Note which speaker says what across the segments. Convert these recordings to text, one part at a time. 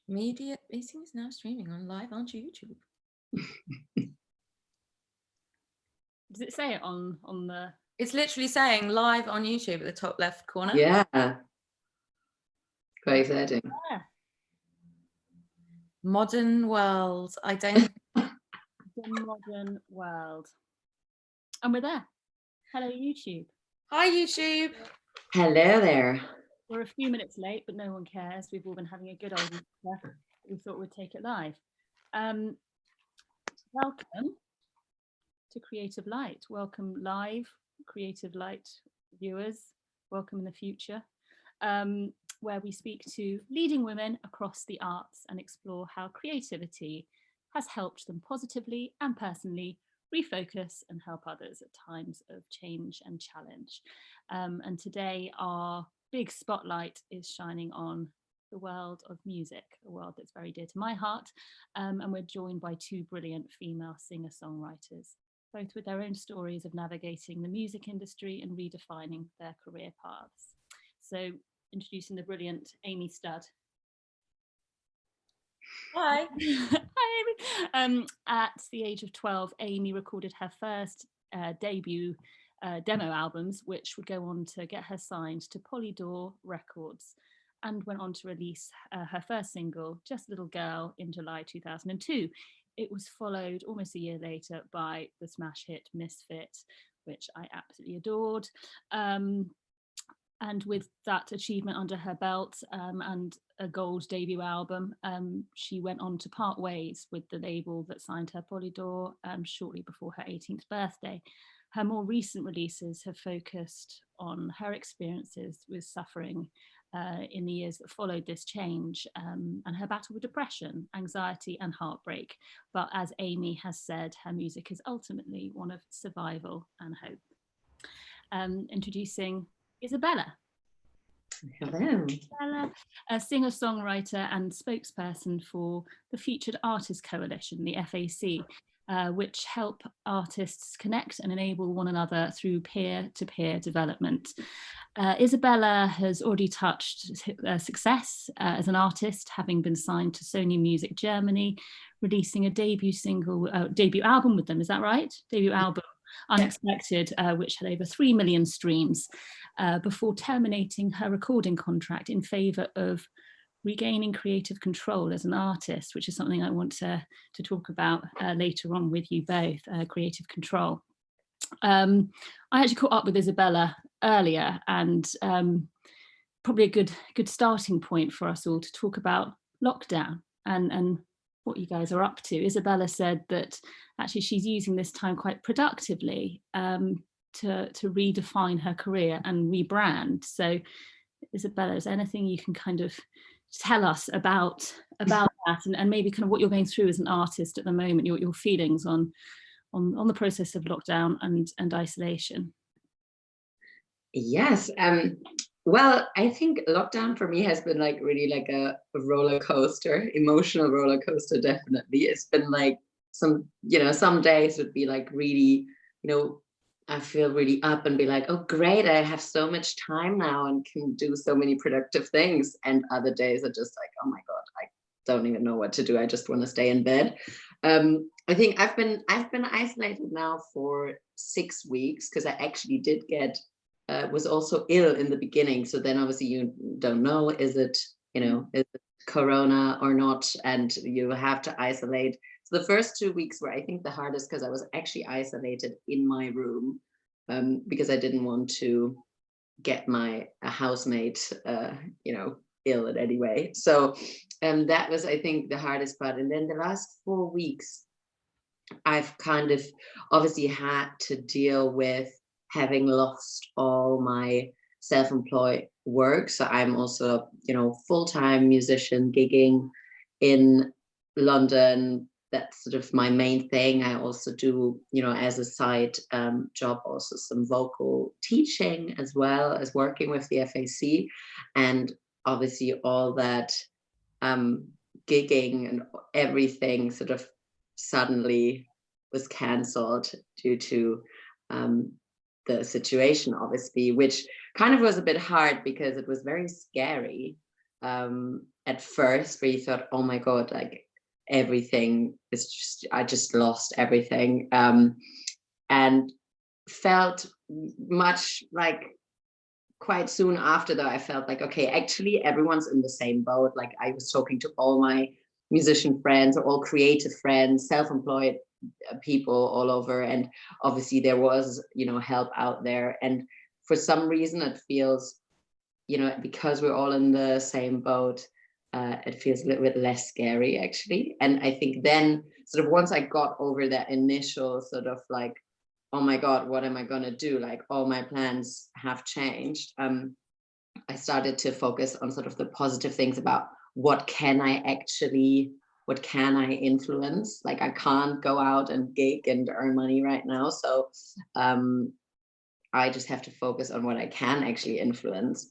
Speaker 1: Media meeting is now streaming on live onto YouTube.
Speaker 2: Does it say it on the?
Speaker 1: It's literally saying live on YouTube at the top left corner.
Speaker 3: Yeah. Quite exciting.
Speaker 2: Yeah.
Speaker 1: Modern world. I don't.
Speaker 2: The modern world. And we're there. Hello, YouTube.
Speaker 1: Hi, YouTube.
Speaker 3: Hello there.
Speaker 2: We're a few minutes late, but no one cares. We've all been having a good old Easter. We thought we'd take it live. Welcome to Creative Light. Welcome live Creative Light viewers. Welcome in the future, where we speak to leading women across the arts and explore how creativity has helped them positively and personally refocus and help others at times of change and challenge. And today our big spotlight is shining on the world of music, a world that's very dear to my heart. And we're joined by two brilliant female singer-songwriters, both with their own stories of navigating the music industry and redefining their career paths. So introducing the brilliant Amy Studt.
Speaker 1: Hi.
Speaker 2: Hi, Amy. At the age of 12, Amy recorded her first debut demo albums, which would go on to get her signed to Polydor Records, and went on to release her first single, Just a Little Girl, in July 2002. It was followed almost a year later by the smash hit Misfit, which I absolutely adored. And with that achievement under her belt and a gold debut album, she went on to part ways with the label that signed her Polydor shortly before her 18th birthday. Her more recent releases have focused on her experiences with suffering in the years that followed this change, and her battle with depression, anxiety and heartbreak. But as Amy has said, her music is ultimately one of survival and hope. Introducing Isabella.
Speaker 3: Hello.
Speaker 2: Isabella, a singer-songwriter and spokesperson for the Featured Artists Coalition, the FAC, which help artists connect and enable one another through peer-to-peer development. Isabella has already touched success as an artist, having been signed to Sony Music Germany, releasing a debut album with them, is that right? Debut album, Unexpected, which had over 3 million streams, before terminating her recording contract in favour of regaining creative control as an artist, which is something I want to talk about later on with you both, creative control. I actually caught up with Isabella earlier, and probably a good starting point for us all to talk about lockdown and what you guys are up to. Isabella said that actually she's using this time quite productively to redefine her career and rebrand. So Isabella, is there anything you can kind of tell us about that, and maybe kind of what you're going through as an artist at the moment, your feelings on the process of lockdown and isolation?
Speaker 3: Yes. Well, I think lockdown for me has been like really like a roller coaster, emotional roller coaster. Definitely, it's been like some days would be like really, I feel really up and be like, oh great, I have so much time now and can do so many productive things. And other days are just like, oh my God, I don't even know what to do. I just want to stay in bed. I think I've been isolated now for 6 weeks because I actually did get was also ill in the beginning. So then obviously you don't know, is it corona or not? And you have to isolate. So the first 2 weeks were, I think, the hardest because I was actually isolated in my room because I didn't want to get my housemate, ill in any way. So that was, I think, the hardest part. And then the last 4 weeks, I've kind of obviously had to deal with having lost all my self-employed work. So I'm also, full-time musician gigging in London. That's sort of my main thing. I also do, as a side job, also some vocal teaching as well as working with the FAC. And obviously all that gigging and everything sort of suddenly was cancelled due to the situation, obviously, which kind of was a bit hard because it was very scary. at first, where you thought, oh my God, like everything is just, I just lost everything. And felt much like quite soon after that, I felt like, okay, actually everyone's in the same boat. Like I was talking to all my musician friends, all creative friends, self-employed people all over. And obviously there was, help out there. And for some reason it feels, because we're all in the same boat, it feels a little bit less scary actually. And I think then sort of once I got over that initial sort of like, oh my God, what am I going to do? Like all my plans have changed. I started to focus on sort of the positive things about what can I influence? Like I can't go out and gig and earn money right now. So I just have to focus on what I can actually influence.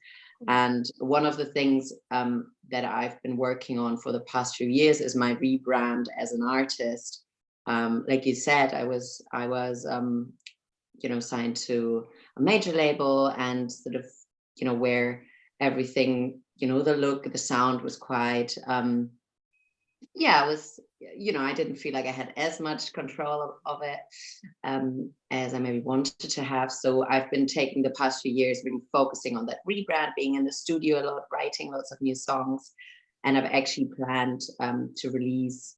Speaker 3: And one of the things that I've been working on for the past few years is my rebrand as an artist. Like you said, I was signed to a major label, and sort of, where everything, the look, the sound was quite, it was, I didn't feel like I had as much control of it as I maybe wanted to have. So I've been taking the past few years really focusing on that rebrand, being in the studio a lot, writing lots of new songs. And I've actually planned to release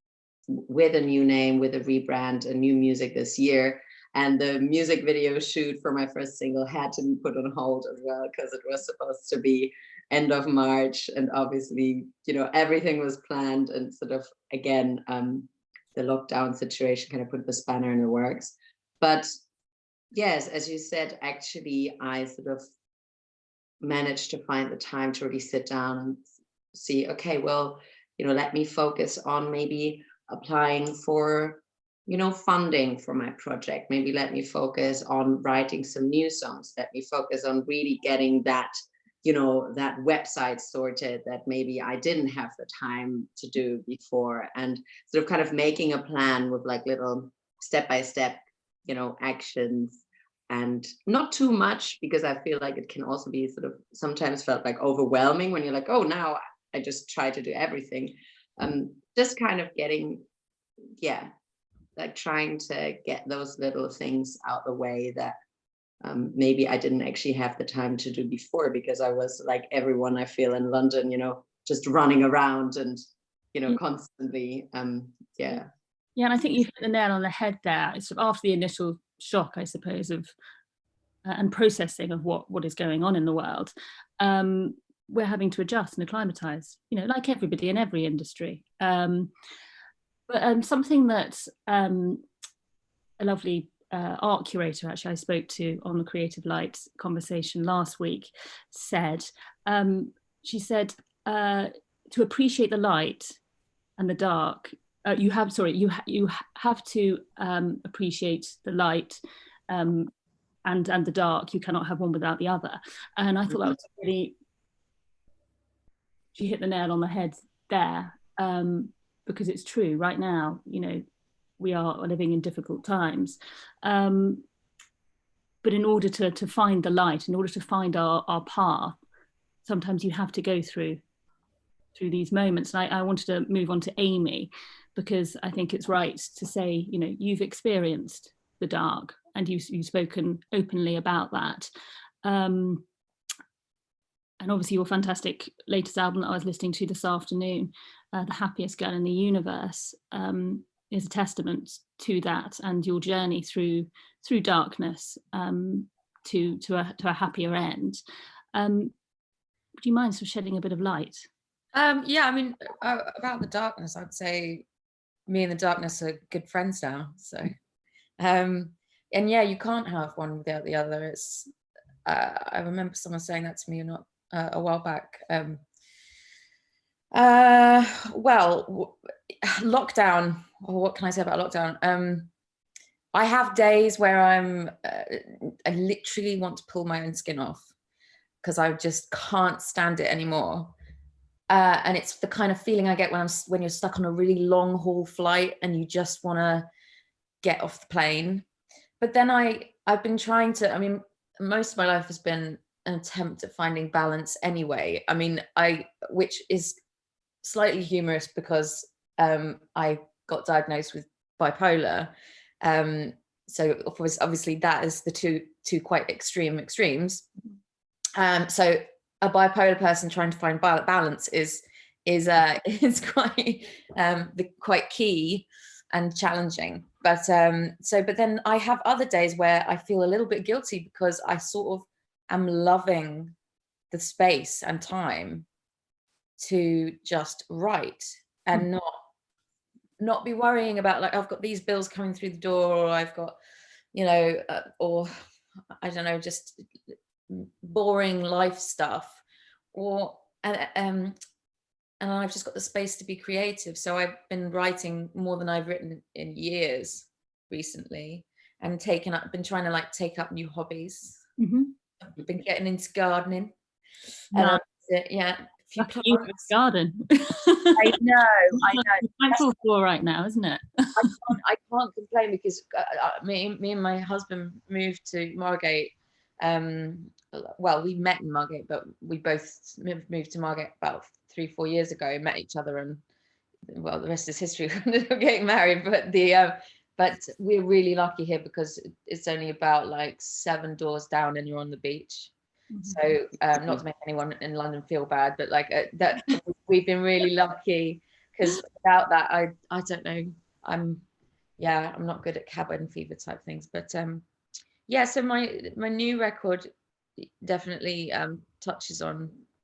Speaker 3: with a new name, with a rebrand, a new music this year. And the music video shoot for my first single had to be put on hold as well, because it was supposed to be end of March. And obviously, everything was planned, and sort of, again, the lockdown situation kind of put the spanner in the works. But yes, as you said, actually, I sort of managed to find the time to really sit down and see, okay, well, let me focus on maybe applying for funding for my project. Maybe let me focus on writing some new songs. Let me focus on really getting that, that website sorted that maybe I didn't have the time to do before, and sort of kind of making a plan with like little step-by-step, actions, and not too much, because I feel like it can also be sort of sometimes felt like overwhelming when you're like, oh, now I just try to do everything. Just kind of getting, like trying to get those little things out the way that maybe I didn't actually have the time to do before, because I was like everyone I feel in London, just running around and, constantly. Yeah,
Speaker 2: and I think you've hit the nail on the head there. It's sort of after the initial shock, I suppose, of and processing of what is going on in the world. We're having to adjust and acclimatize, like everybody in every industry. But something that a lovely art curator actually I spoke to on the Creative Light conversation last week said, she said, to appreciate the light and the dark, you have to appreciate the light and the dark. You cannot have one without the other. And I thought that was really, she hit the nail on the head there. Because it's true right now, we are living in difficult times. But in order to find the light, in order to find our path, sometimes you have to go through these moments. And I wanted to move on to Amy, because I think it's right to say, you've experienced the dark and you've spoken openly about that. And obviously your fantastic latest album that I was listening to this afternoon, The Happiest Girl in the Universe, is a testament to that, and your journey through darkness to a happier end. Would you mind sort of shedding a bit of light?
Speaker 1: Yeah, I mean, about the darkness, I'd say me and the darkness are good friends now. So, and yeah, you can't have one without the other. It's I remember someone saying that to me not a while back. Well, lockdown, or what can I say about lockdown? I have days where I literally want to pull my own skin off, because I just can't stand it anymore. And it's the kind of feeling I get when you're stuck on a really long haul flight and you just want to get off the plane. But then I've been trying to, I mean, most of my life has been an attempt at finding balance anyway. I mean, which is slightly humorous because I got diagnosed with bipolar. So obviously that is the two quite extremes. So a bipolar person trying to find balance is quite key and challenging. But then I have other days where I feel a little bit guilty because I sort of am loving the space and time to just write and not be worrying about, like, I've got these bills coming through the door, or I've got, or I don't know, just boring life stuff, and I've just got the space to be creative. So I've been writing more than I've written in years recently, and been trying to take up new hobbies. I've been getting into gardening.
Speaker 2: Nice.
Speaker 1: Yeah,
Speaker 2: a few plants. Garden.
Speaker 1: I know.
Speaker 2: Thankful for right now, isn't it?
Speaker 1: I can't complain because me and my husband moved to Margate. Well, we met in Margate, but we both moved to Margate about 3-4 years ago. Met each other, and well, the rest is history. We're getting married, but we're really lucky here because it's only about 7 doors down, and you're on the beach. So not to make anyone in London feel bad, but that we've been really lucky, because without that, I don't know, I'm not good at cabin fever type things. But so my new record definitely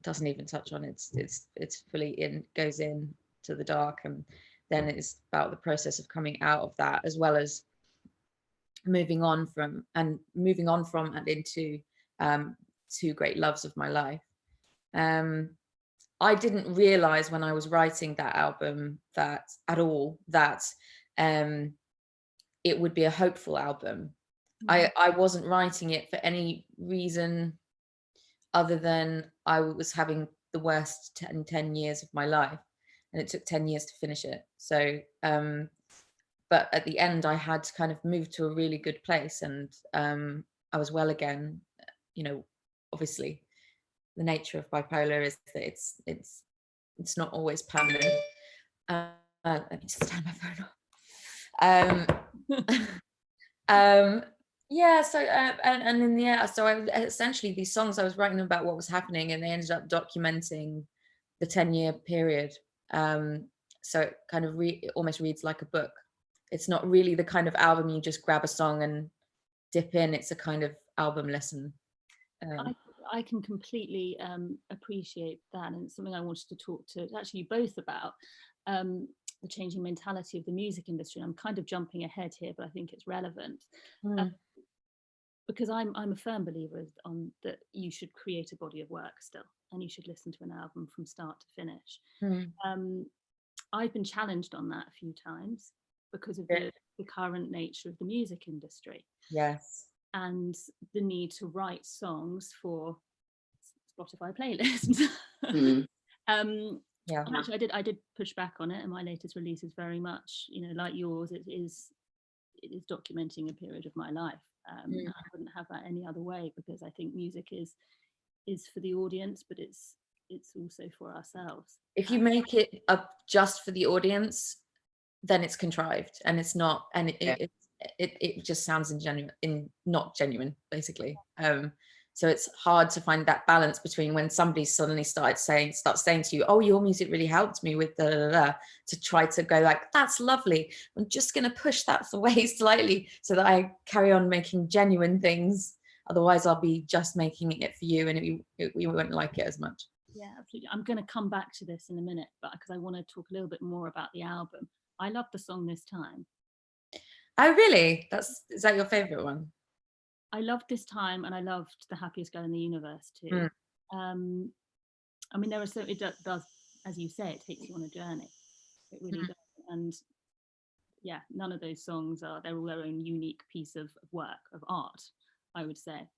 Speaker 1: doesn't even touch on it's fully goes in to the dark, and then it's about the process of coming out of that, as well as moving on from and into two great loves of my life. I didn't realize when I was writing that album that it would be a hopeful album. I wasn't writing it for any reason other than I was having the worst 10 years of my life, and it took 10 years to finish it. So but at the end I had kind of moved to a really good place, and I was well again. Obviously the nature of bipolar is that it's not always permanent. Let me just turn my phone off. So and in the end, so essentially these songs I was writing about what was happening, and they ended up documenting the 10-year period. So it kind of it almost reads like a book. It's not really the kind of album you just grab a song and dip in. It's a kind of album lesson.
Speaker 2: I can completely appreciate that, and it's something I wanted to talk to actually you both about, the changing mentality of the music industry. And I'm kind of jumping ahead here, but I think it's relevant. Because I'm a firm believer on that you should create a body of work still, and you should listen to an album from start to finish. I've been challenged on that a few times because of the current nature of the music industry.
Speaker 1: Yes.
Speaker 2: And the need to write songs for Spotify playlists. Actually, I did push back on it, and my latest release is very much, like yours. It is documenting a period of my life. I wouldn't have that any other way, because I think music is for the audience, but it's also for ourselves. If
Speaker 1: you make it up just for the audience, then it's contrived, and it's not, and it just sounds not genuine, basically. So it's hard to find that balance between when somebody suddenly starts saying to you, oh, your music really helped me with to try to go that's lovely. I'm just going to push that away slightly so that I carry on making genuine things. Otherwise I'll be just making it for you, and we won't like it as much.
Speaker 2: Yeah, absolutely. I'm going to come back to this in a minute, but because I want to talk a little bit more about the album. I love the song This Time.
Speaker 1: Oh, really? Is that your favorite one?
Speaker 2: I loved This Time, and I loved The Happiest Girl in the Universe too. I mean, it does, as you say, it takes you on a journey. It really does. And yeah, none of those songs they're all their own unique piece of work, of art, I would say.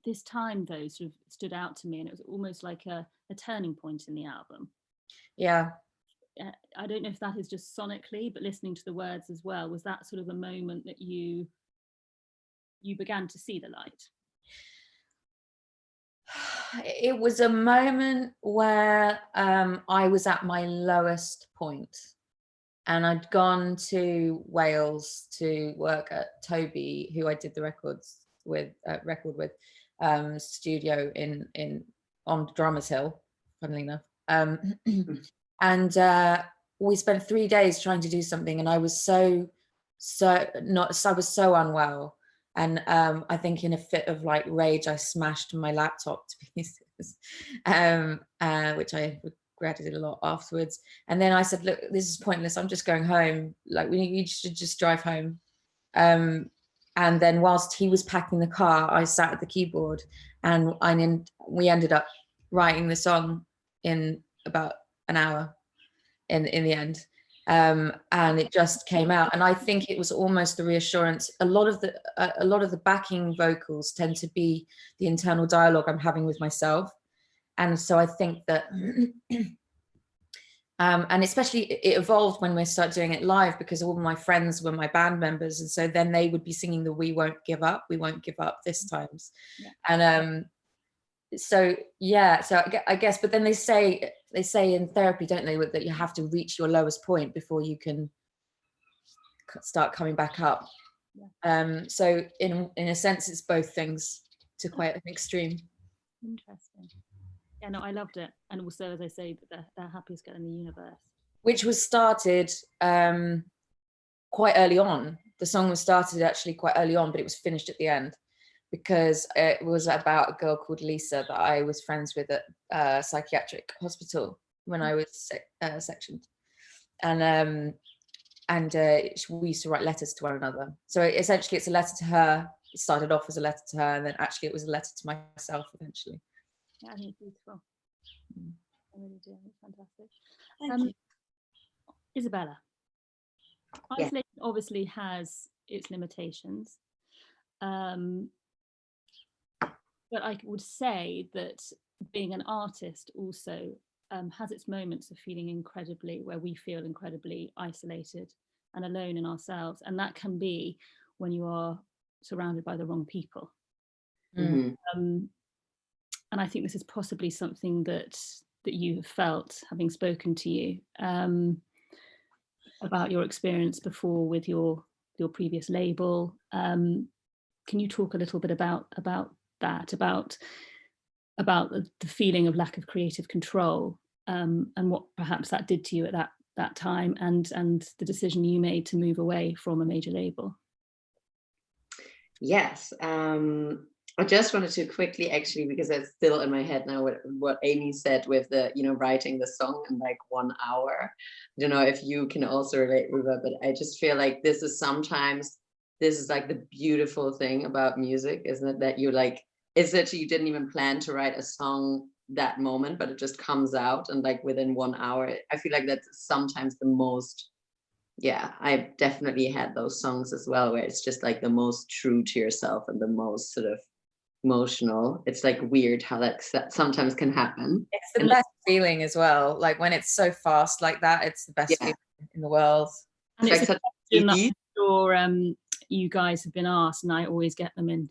Speaker 2: This Time, though, sort of stood out to me, and it was almost like a turning point in the album.
Speaker 1: Yeah.
Speaker 2: I don't know if that is just sonically, but listening to the words as well, was that sort of a moment that you began to see the light?
Speaker 1: it was a moment where I was at my lowest point, and I'd gone to Wales to work at Toby, who I did the record with, studio in on Drummers Hill, funnily enough. And we spent 3 days trying to do something, and I was so unwell. And I think in a fit of like rage, I smashed my laptop to pieces, which I regretted a lot afterwards. And then I said, look, this is pointless. I'm just going home. Like, you should just drive home. And then whilst he was packing the car, I sat at the keyboard, and we ended up writing the song in about an hour in the end. And it just came out, and I think it was almost the reassurance. A lot of the backing vocals tend to be the internal dialogue I'm having with myself, and so I think that and especially it evolved when we started doing it live, because all my friends were my band members, and so then they would be singing the we won't give up this times. Yeah. And so yeah, so I guess, but then they say in therapy, don't they, that you have to reach your lowest point before you can start coming back up. Yeah. So in a sense, it's both things to quite an extreme.
Speaker 2: Interesting. Yeah, no, I loved it. And also, as I say, that they're happiest girl in the universe,
Speaker 1: which was started quite early on. The song was started actually quite early on, but it was finished at the end, because it was about a girl called Lisa that I was friends with at a psychiatric hospital when I was sectioned. And we used to write letters to one another. So essentially it's a letter to her. It started off as a letter to her, and then actually it was a letter to myself eventually.
Speaker 2: Yeah, I think it's beautiful. I really do. It's fantastic.
Speaker 1: Thank you.
Speaker 2: Isabella, isolation obviously has its limitations. But I would say that being an artist also has its moments of feeling where we feel incredibly isolated and alone in ourselves. And that can be when you are surrounded by the wrong people.
Speaker 3: Mm-hmm.
Speaker 2: And I think this is possibly something that you have felt, having spoken to you about your experience before with your previous label. Can you talk a little bit about that, about the feeling of lack of creative control, and what perhaps that did to you at that time, and the decision you made to move away from a major label?
Speaker 3: Yes, I just wanted to quickly, actually, because it's still in my head now, what Amy said with the, writing the song in like 1 hour. I don't know if you can also relate with that, but I just feel like this is like the beautiful thing about music, isn't it? That it's that you didn't even plan to write a song that moment, but it just comes out, and like within 1 hour. I feel like that's sometimes the most, I've definitely had those songs as well, where it's just like the most true to yourself and the most sort of emotional. It's like weird how that sometimes can happen.
Speaker 1: It's the best feeling as well. Like when it's so fast like that, it's the best feeling in the world.
Speaker 2: And it's like a question that I'm sure you guys have been asked, and I always get them in,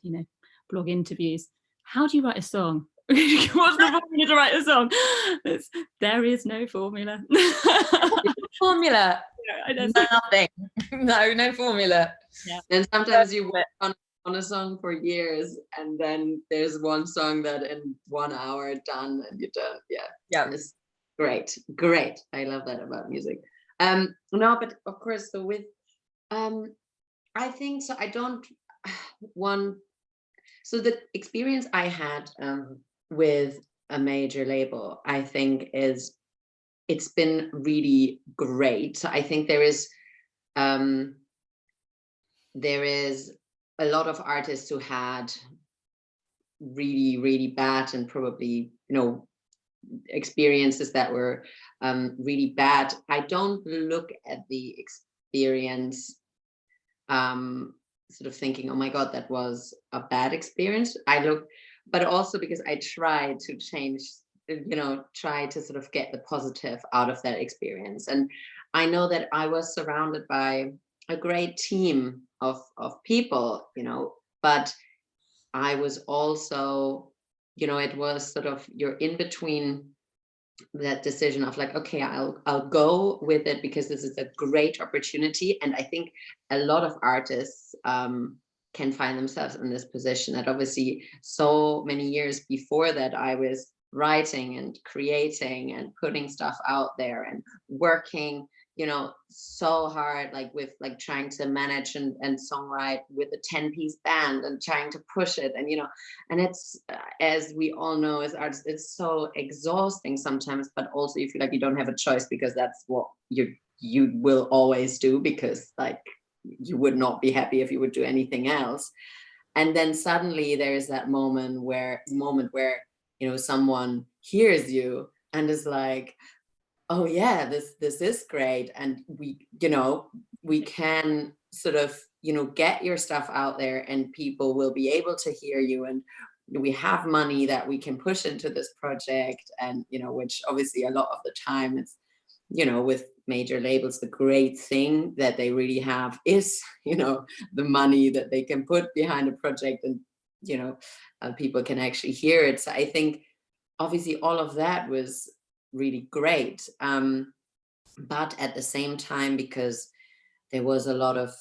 Speaker 2: blog interviews. How do you write a song? What's the formula to write a song? There is no formula.
Speaker 1: Formula. Nothing. No formula.
Speaker 3: Yeah. And sometimes you work on a song for years, and then there's one song that in 1 hour done, and you're done. Yeah. It's great. I love that about music. No, but of course, so with I think so. I don't want. So the experience I had with a major label, I think it's been really great. So I think there is a lot of artists who had really, really bad and probably, experiences that were really bad. I don't look at the experience sort of thinking, oh my God, that was a bad experience. But also because I try to change, try to sort of get the positive out of that experience. And I know that I was surrounded by a great team of people, but I was also it was sort of, you're in between that decision of like, okay, I'll go with it because this is a great opportunity. And I think a lot of artists can find themselves in this position, that obviously so many years before that I was writing and creating and putting stuff out there and working, so hard, like with like trying to manage and songwrite with a 10-piece band and trying to push it. And it's, as we all know as artists, it's so exhausting sometimes, but also you feel like you don't have a choice, because that's what you will always do, because like you would not be happy if you would do anything else. And then suddenly there's that moment where someone hears you and is like, oh yeah, this is great, and we can sort of get your stuff out there, and people will be able to hear you, and we have money that we can push into this project. And which obviously a lot of the time it's with major labels, the great thing that they really have is the money that they can put behind a project, and people can actually hear it. So I think obviously all of that was really great, but at the same time, because there was a lot of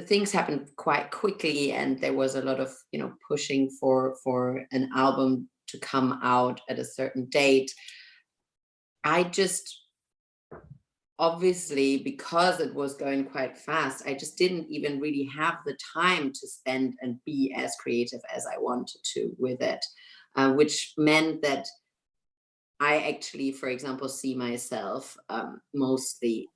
Speaker 3: things happened quite quickly, and there was a lot of pushing for an album to come out at a certain date. I just, obviously, because it was going quite fast, I just didn't even really have the time to spend and be as creative as I wanted to with it, which meant that I actually, for example, see myself mostly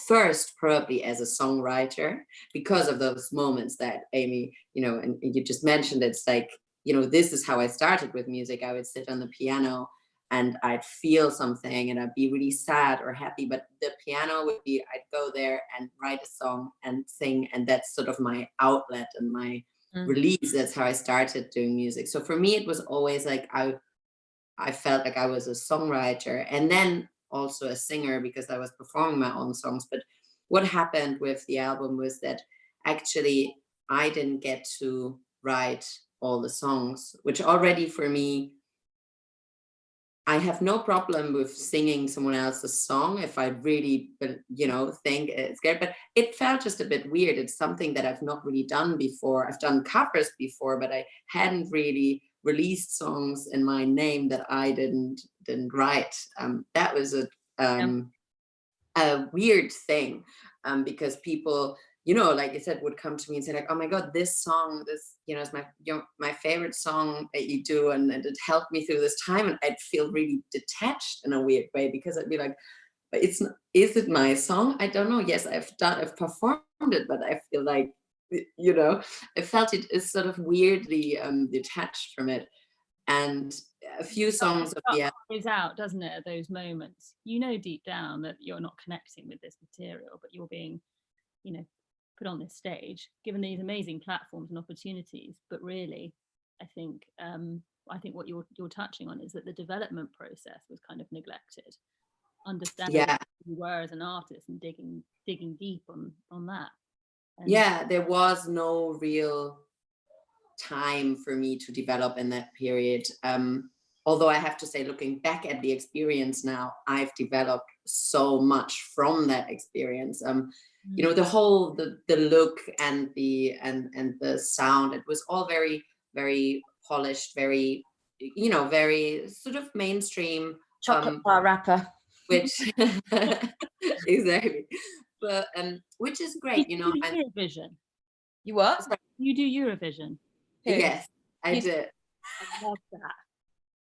Speaker 3: first probably as a songwriter, because of those moments that Amy, and you just mentioned. It's like, this is how I started with music. I would sit on the piano and I'd feel something and I'd be really sad or happy, but the piano would be, I'd go there and write a song and sing, and that's sort of my outlet and my release. That's how I started doing music. So for me, it was always like, I felt like I was a songwriter and then also a singer, because I was performing my own songs. But what happened with the album was that actually I didn't get to write all the songs, which already for me, I have no problem with singing someone else's song if I really, think it's good. But it felt just a bit weird. It's something that I've not really done before. I've done covers before, but I hadn't really released songs in my name that I didn't write. That was a weird thing, because people, like I said, would come to me and say like, oh my God, this song, is my favorite song that you do, and it helped me through this time. And I'd feel really detached in a weird way, because I'd be like, but is it my song? I don't know. Yes, I've performed it, but I feel like, I felt it is sort of weirdly detached from it. And a few songs of the
Speaker 2: album out, doesn't it, at those moments? Deep down that you're not connecting with this material, but you're being, put on this stage, given these amazing platforms and opportunities. But really, I think what you're touching on is that the development process was kind of neglected. Understanding who you were as an artist and digging deep on that. And
Speaker 3: there was no real time for me to develop in that period. Although I have to say, looking back at the experience now, I've developed so much from that experience. The whole, the look and the sound, it was all very, very polished, very, very sort of mainstream.
Speaker 1: Chocolate bar rapper.
Speaker 3: Which exactly, but which is great,
Speaker 2: Eurovision.
Speaker 1: You what?
Speaker 3: Sorry.
Speaker 2: You do Eurovision.
Speaker 1: Who?
Speaker 3: Yes, I did.
Speaker 2: I love that.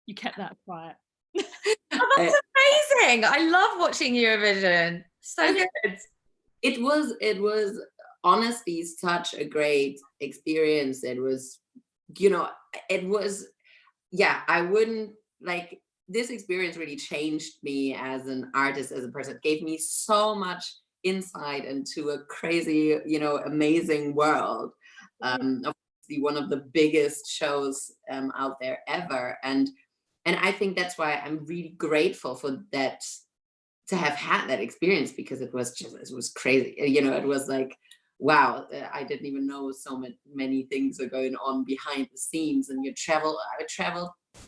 Speaker 2: You kept that quiet.
Speaker 1: Oh, that's amazing. I love watching Eurovision. So good.
Speaker 3: It was honestly such a great experience. It was, I wouldn't like, this experience really changed me as an artist, as a person. It gave me so much insight into a crazy, amazing world. Obviously one of the biggest shows out there ever. And I think that's why I'm really grateful for that, to have had that experience, because it was crazy. It was like, wow, I didn't even know so many things are going on behind the scenes. And I traveled,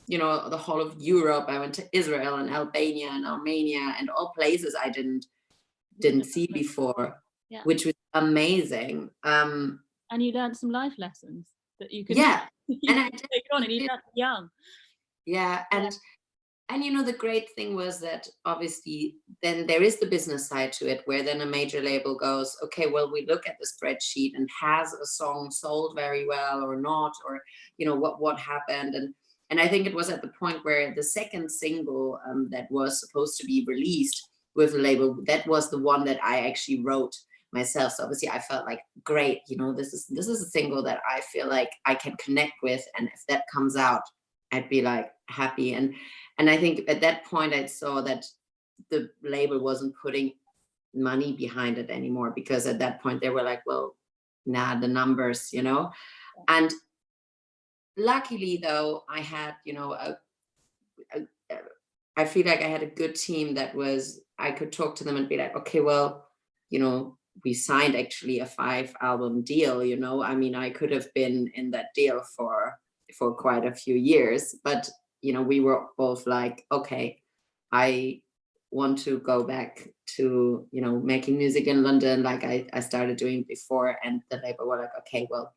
Speaker 3: the whole of Europe. I went to Israel and Albania and Armenia and all places I didn't see before,
Speaker 2: Yeah.
Speaker 3: which was amazing.
Speaker 2: And you learned some life lessons that you could
Speaker 3: Yeah. And I
Speaker 2: take on, and you learned young.
Speaker 3: Yeah. And the great thing was that obviously then there is the business side to it, where then a major label goes, okay, well, we look at the spreadsheet, and has a song sold very well or not, or what happened. And I think it was at the point where the second single that was supposed to be released with the label, that was the one that I actually wrote myself. So obviously I felt like, great, this is a single that I feel like I can connect with, and if that comes out, I'd be like happy. And I think at that point I saw that the label wasn't putting money behind it anymore, because at that point they were like, well, nah, the numbers, And luckily though, I had, I feel like I had a good team I could talk to them and be like, okay, well, we signed actually a 5-album deal, I mean, I could have been in that deal for quite a few years, but we were both like, okay, I want to go back to making music in London like I started doing before. And the label were like, okay, well,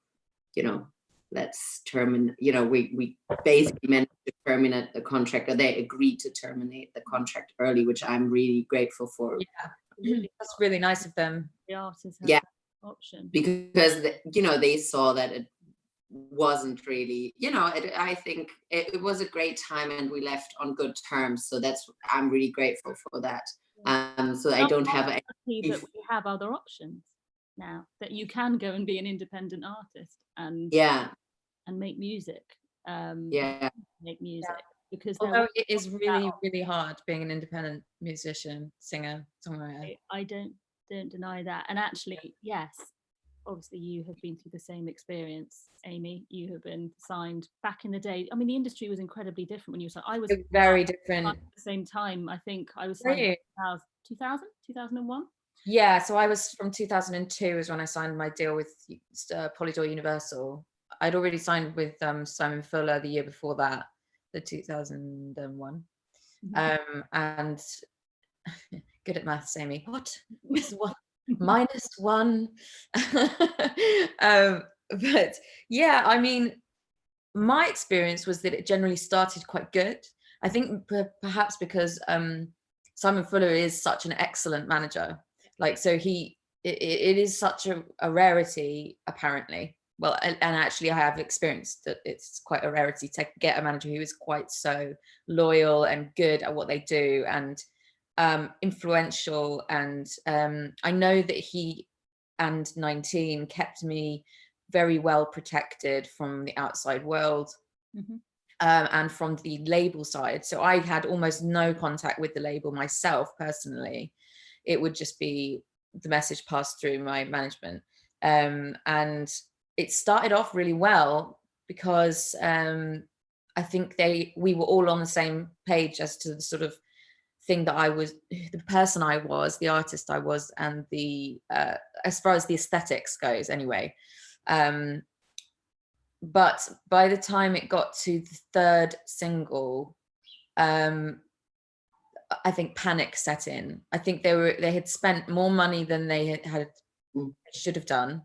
Speaker 3: let's terminate, we basically managed to terminate the contract, or they agreed to terminate the contract early, which I'm really grateful for.
Speaker 1: Yeah, that's really nice of them.
Speaker 2: The artists have
Speaker 3: that
Speaker 2: option,
Speaker 3: because they saw that it wasn't really, I think it was a great time, and we left on good terms. So I'm really grateful for that. So I don't have
Speaker 2: that we have other options now, that you can go and be an independent artist and make music. Make music, because
Speaker 1: although it is really, really hard being an independent musician, singer, songwriter.
Speaker 2: I don't deny that. And actually, yes, obviously you have been through the same experience, Amy. You have been signed back in the day. I mean, the industry was incredibly different when you were signed. I was
Speaker 1: very different
Speaker 2: at the same time. I think I was signed in 2001.
Speaker 1: Yeah, so I was from 2002 is when I signed my deal with Polydor Universal. I'd already signed with Simon Fuller the year before that, the 2001. And good at maths, Amy. What? -1. But yeah, I mean, my experience was that it generally started quite good. I think perhaps because Simon Fuller is such an excellent manager. Like, so it is such a rarity, apparently. Well, and actually I have experienced that it's quite a rarity to get a manager who is quite so loyal and good at what they do, and influential. And I know that he and 19 kept me very well protected from the outside world. And from the label side. So I had almost no contact with the label myself personally. It would just be the message passed through my management. And it started off really well because I think we were all on the same page as to the sort of thing that I was, the person I was, the artist I was, and the as far as the aesthetics goes anyway. But by the time it got to the third single, I think panic set in. I think they had spent more money than they should have done,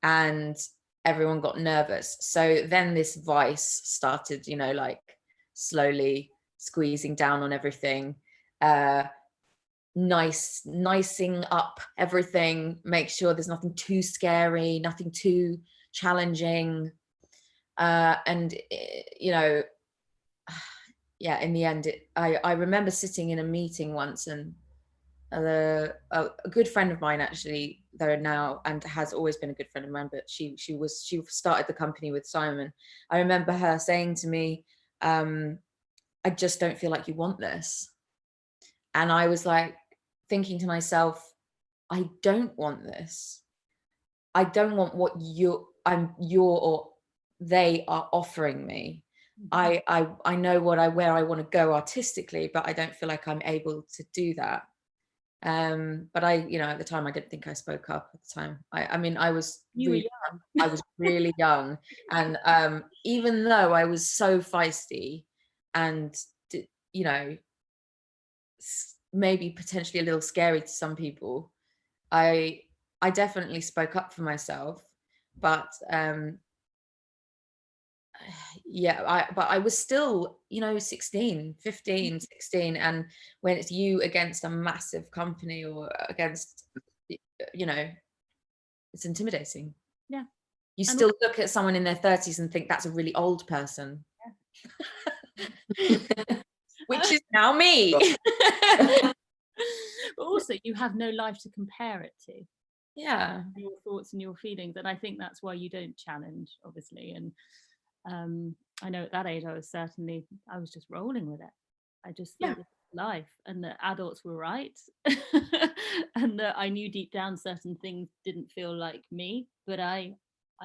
Speaker 1: and everyone got nervous. So then this vice started, like slowly squeezing down on everything, nicing up everything, make sure there's nothing too scary, nothing too challenging. And yeah, in the end, I remember sitting in a meeting once, and a good friend of mine, actually, there now, and has always been a good friend of mine, but she started the company with Simon. I remember her saying to me, I just don't feel like you want this. And I was like thinking to myself, I don't want this. I don't want what or they are offering me. I know where I want to go artistically, but I don't feel like I'm able to do that. But I, at the time, I didn't think I spoke up at the time. I mean, I was
Speaker 2: You were
Speaker 1: really,
Speaker 2: young.
Speaker 1: I was really young, and even though I was so feisty, and you know, maybe potentially a little scary to some people, I definitely spoke up for myself. But but I was still, 16, 15, 16. And when it's you against a massive company, or against, it's intimidating.
Speaker 2: Yeah.
Speaker 1: You still look at someone in their 30s and think that's a really old person. Yeah. Which is now me.
Speaker 2: But also you have no life to compare it to.
Speaker 1: Yeah.
Speaker 2: Your thoughts and your feelings. And I think that's why you don't challenge, obviously. And I know at that age I was just rolling with it. I just thought this was life, and that adults were right. And that I knew deep down certain things didn't feel like me, but I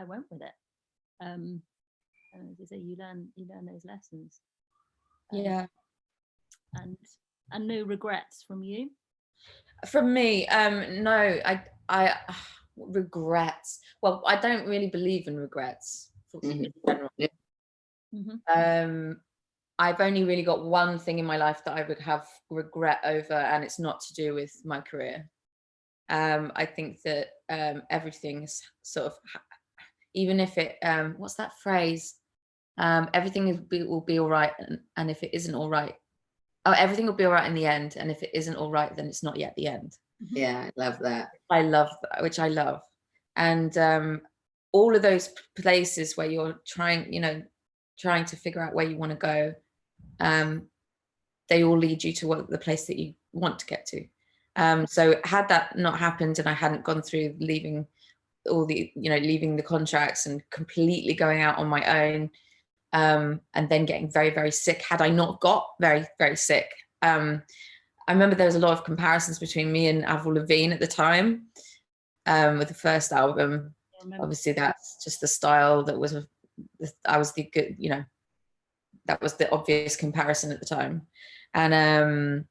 Speaker 2: went with it. And as I say, you learn those lessons.
Speaker 1: Yeah.
Speaker 2: And no regrets from you?
Speaker 1: From me, no, I regrets. Well, I don't really believe in regrets in general. I've only really got one thing in my life that I would have regret over, and it's not to do with my career. I think that everything is sort of, even if it, what's that phrase? Everything will be all right, and if it isn't all right, everything will be all right in the end, and if it isn't all right, then it's not yet the end.
Speaker 3: Yeah, I love that.
Speaker 1: I love that, which I love. And all of those places where you're trying to figure out where you want to go, they all lead you to the place that you want to get to. So had that not happened, and I hadn't gone through leaving the contracts and completely going out on my own, and then getting very, very sick, had I not got very, very sick, I remember there was a lot of comparisons between me and Avril Lavigne at the time, with the first album. Obviously, that's just the style that was. I was the good, that was the obvious comparison at the time. And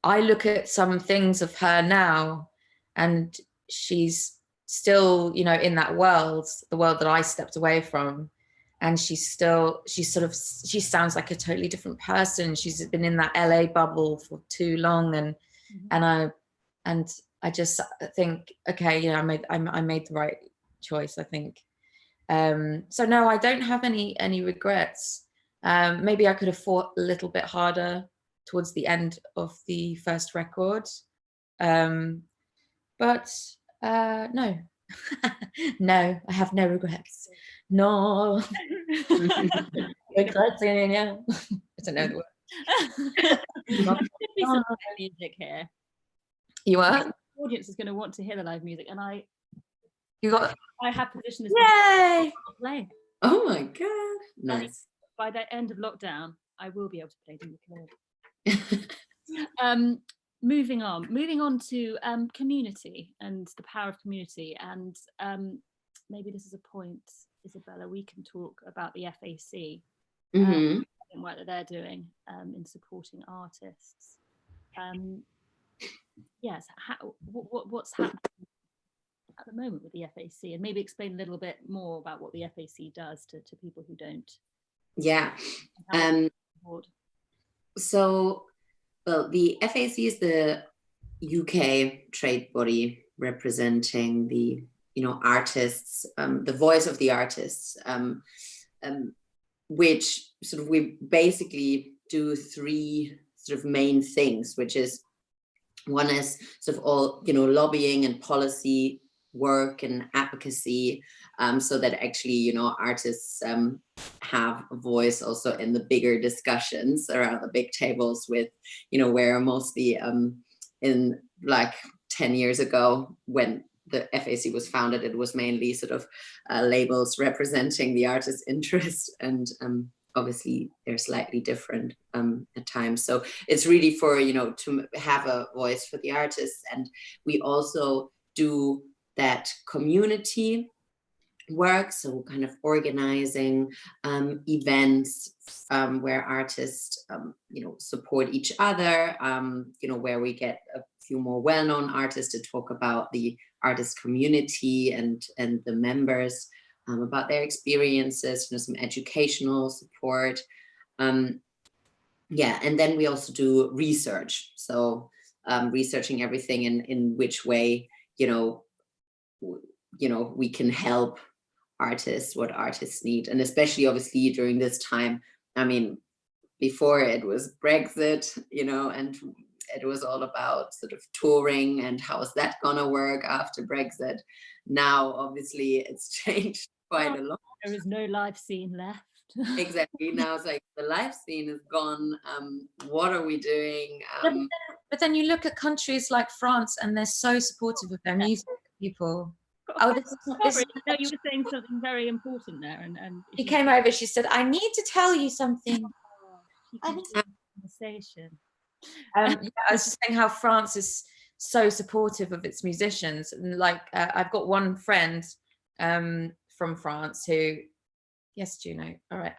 Speaker 1: I look at some things of her now, and she's still, in that world, the world that I stepped away from. And she sounds like a totally different person. She's been in that LA bubble for too long. And I just think, okay, I made the right choice, I think. So no, I don't have any regrets. Maybe I could have fought a little bit harder towards the end of the first record. But no. No, I have no regrets. No. Regrets, yeah. I don't know the word.
Speaker 2: Some music here.
Speaker 1: You are?
Speaker 2: The audience is going to want to hear the live music, and I have positioned this.
Speaker 1: Yay!
Speaker 2: Play.
Speaker 3: Oh my god! Nice.
Speaker 2: By the end of lockdown, I will be able to play the ukulele. Moving on to community and the power of community, and maybe this is a point, Isabella, we can talk about the FAC and work that they're doing in supporting artists. Yes, what's happening at the moment with the FAC, and maybe explain a little bit more about what the FAC does to people who don't.
Speaker 3: Yeah. So, well, the FAC is the UK trade body representing the artists, the voice of the artists, which sort of we basically do three sort of main things, which is, one is sort of all lobbying and policy work and advocacy, so that actually artists have a voice also in the bigger discussions around the big tables, with where mostly in like 10 years ago when the FAC was founded, it was mainly sort of labels representing the artist's interest, and obviously they're slightly different at times. So it's really for to have a voice for the artists. And we also do that community work. So kind of organizing events where artists, support each other, where we get a few more well-known artists to talk about the artist community and the members, about their experiences, some educational support. And then we also do research. So researching everything in which way, we can help artists, what artists need. And especially obviously during this time, I mean, before it was Brexit, and it was all about sort of touring and how is that gonna work after Brexit. Now, obviously it's changed quite a lot.
Speaker 2: There is no live scene left.
Speaker 3: Exactly. Now it's like the live scene is gone. What are we doing?
Speaker 1: But then you look at countries like France, and they're so supportive of their music people. Oh,
Speaker 2: Sorry, no, you were saying something very important there, and
Speaker 1: she came over. She said, "I need to tell you something."
Speaker 2: Conversation.
Speaker 1: I was just saying how France is so supportive of its musicians, and like I've got one friend from France who, yes, Juno, all right,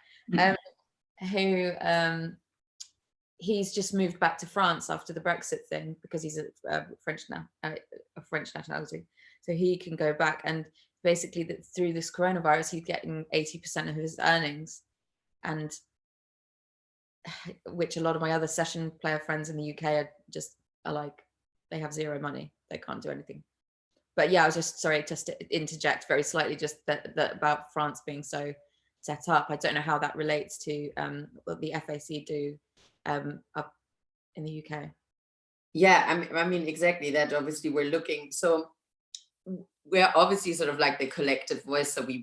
Speaker 1: who he's just moved back to France after the Brexit thing because he's a French nationality, so he can go back, and basically that through this coronavirus he's getting 80% of his earnings, and which a lot of my other session player friends in the UK are like, they have zero money, they can't do anything. But yeah, I was just sorry, just to interject very slightly, just that about France being so set up. I don't know how that relates to what the FAC do up in the UK.
Speaker 3: Yeah, I mean, exactly that. Obviously, we're looking. So we're obviously sort of like the collective voice. So we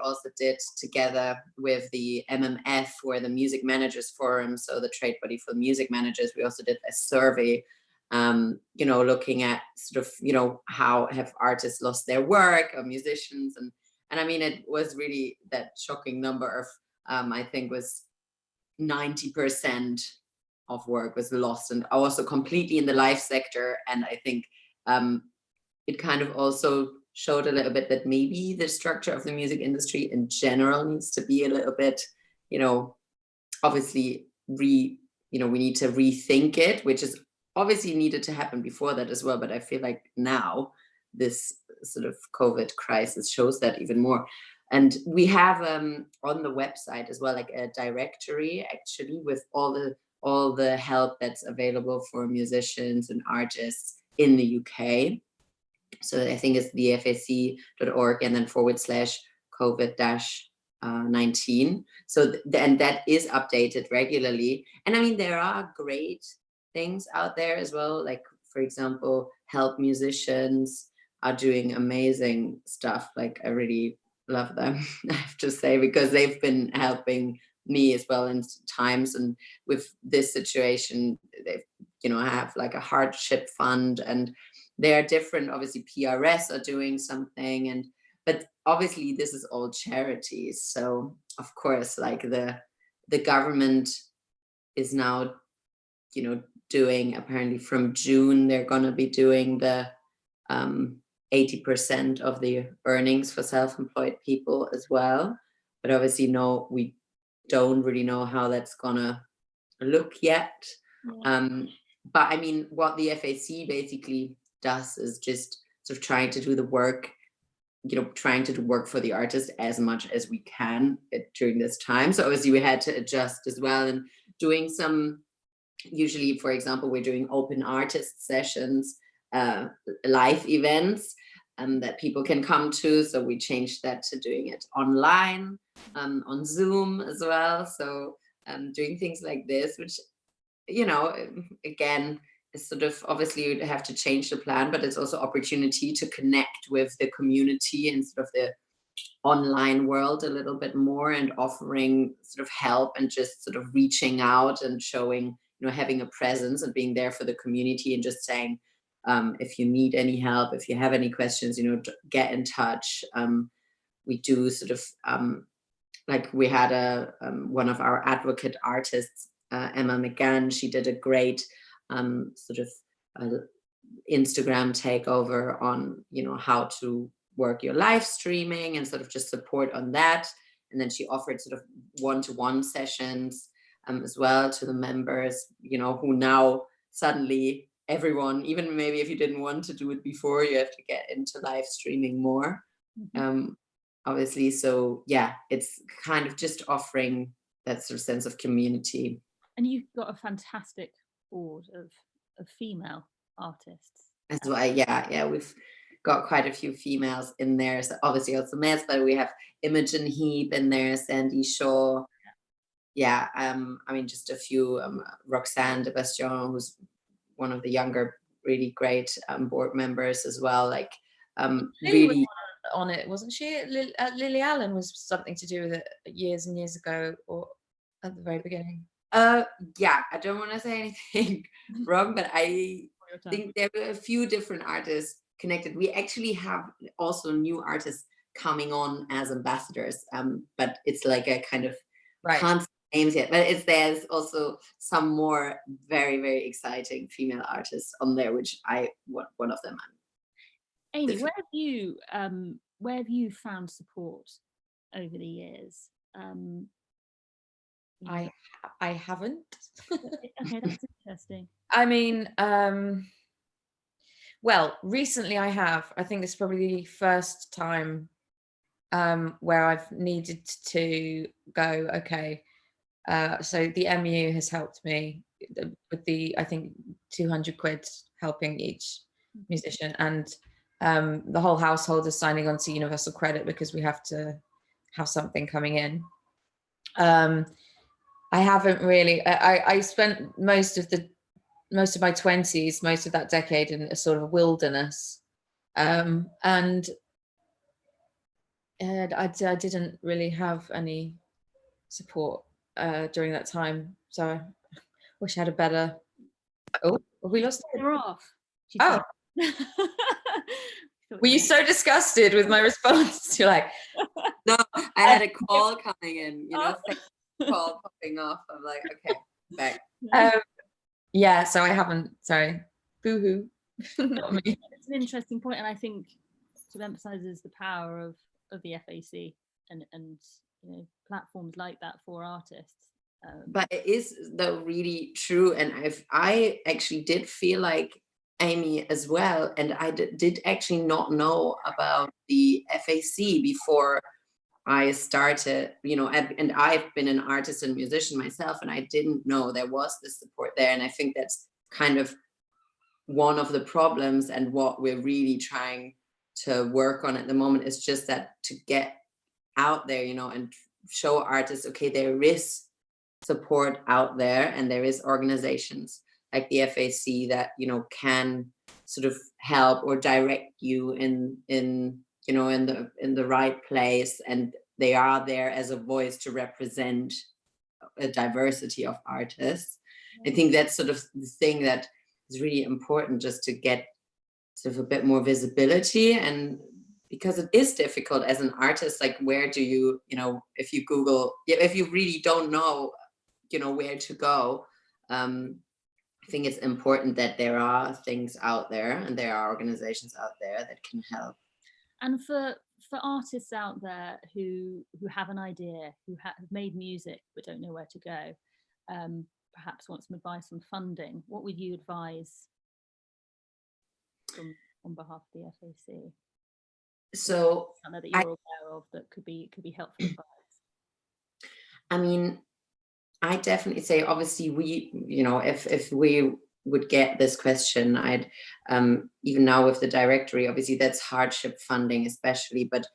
Speaker 3: also did together with the MMF, or the Music Managers Forum, so the trade body for music managers, we also did a survey, looking at sort of, how have artists lost their work, or musicians. And I mean, it was really that shocking number of, I think was 90% of work was lost, and also completely in the live sector. And I think it kind of also showed a little bit that maybe the structure of the music industry in general needs to be a little bit, obviously we need to rethink it, which is obviously needed to happen before that as well. But I feel like now this sort of COVID crisis shows that even more. And we have on the website as well, like a directory actually with all the help that's available for musicians and artists in the UK. So I think it's the fac.org and then /COVID-19. So and that is updated regularly. And I mean, there are great things out there as well. Like, for example, Help Musicians are doing amazing stuff. Like, I really love them, I have to say, because they've been helping me as well in times. And with this situation, they've, have like a hardship fund, and they are different. Obviously, PRS are doing something, but obviously this is all charities. So of course, like the government is now, doing, apparently from June, they're gonna be doing the 80% of the earnings for self-employed people as well. But obviously, no, we don't really know how that's gonna look yet. Yeah. But I mean, what the FAC basically does is just sort of trying to do the work, trying to do work for the artist as much as we can during this time. So obviously we had to adjust as well, and doing some, usually, for example, we're doing open artist sessions, live events that people can come to. So we changed that to doing it online, on Zoom as well. So doing things like this, which, again, is sort of, obviously you'd have to change the plan, but it's also opportunity to connect with the community and sort of the online world a little bit more, and offering sort of help, and just sort of reaching out and showing, having a presence and being there for the community, and just saying, if you need any help, if you have any questions, get in touch. We do sort of, like we had one of our advocate artists, Emma McGann, she did a great sort of Instagram takeover on, how to work your live streaming and sort of just support on that. And then she offered sort of one-to-one sessions as well to the members, you know, who now suddenly everyone, even maybe if you didn't want to do it before, you have to get into live streaming more. Obviously. So yeah, it's kind of just offering that sort of sense of community.
Speaker 2: And you've got a fantastic board of female artists.
Speaker 3: As well, yeah, we've got quite a few females in there. So obviously also males, but we have Imogen Heap in there, Sandy Shaw. Yeah, I mean, just a few, Roxanne de Bastion, who's one of the younger, really great board members as well. Like, really
Speaker 1: on it, wasn't she? Lily Allen was something to do with it years and years ago, or at the very beginning.
Speaker 3: Yeah, I don't want to say anything wrong, but I think there were a few different artists connected. We actually have also new artists coming on as ambassadors, but it's like a kind of can't say names yet, but there's also some more very, very exciting female artists on there, which one of them.
Speaker 2: Amy, where have you found support over the years?
Speaker 1: I haven't.
Speaker 2: Okay, that's interesting.
Speaker 1: I mean, well, recently I have. I think it's probably the first time where I've needed to go, okay, so the MU has helped me with I think 200 quid helping each musician, and the whole household is signing on to Universal Credit because we have to have something coming in. I haven't really, I spent most of my 20s, most of that decade in a sort of wilderness. And I didn't really have any support during that time. So I wish I had a better, have we lost it?
Speaker 2: We're off.
Speaker 1: Oh. Were you so disgusted with my response? You're like,
Speaker 3: no, I had a call coming in, you know, call popping off. I'm like, okay, back.
Speaker 1: Yeah, so I haven't, sorry, boo-hoo. Not me.
Speaker 2: It's an interesting point, and I think to emphasize the power of the FAC and you know, platforms like that for artists.
Speaker 3: But it is though really true, and I actually did feel like Amy as well, and I did actually not know about the FAC before I started, you know, and I've been an artist and musician myself, and I didn't know there was this support there. And I think that's kind of one of the problems, and what we're really trying to work on at the moment is just that, to get out there, you know, and show artists, okay, there is support out there, and there is organizations like the FAC that, you know, can sort of help or direct you in you know, in the right place, and they are there as a voice to represent a diversity of artists. I think that's sort of the thing that is really important, just to get sort of a bit more visibility. And because it is difficult as an artist, like, where do you know, if you Google, if you really don't know, you know, where to go, I think it's important that there are things out there, and there are organizations out there that can help.
Speaker 2: And for artists out there who have an idea, who have made music but don't know where to go, perhaps want some advice on funding, what would you advise on behalf of the FAC?
Speaker 3: So
Speaker 2: that you're aware of that could be helpful advice.
Speaker 3: I mean, I definitely say, obviously, we, you know, if we would get this question, I'd even now with the directory, obviously that's hardship funding especially, but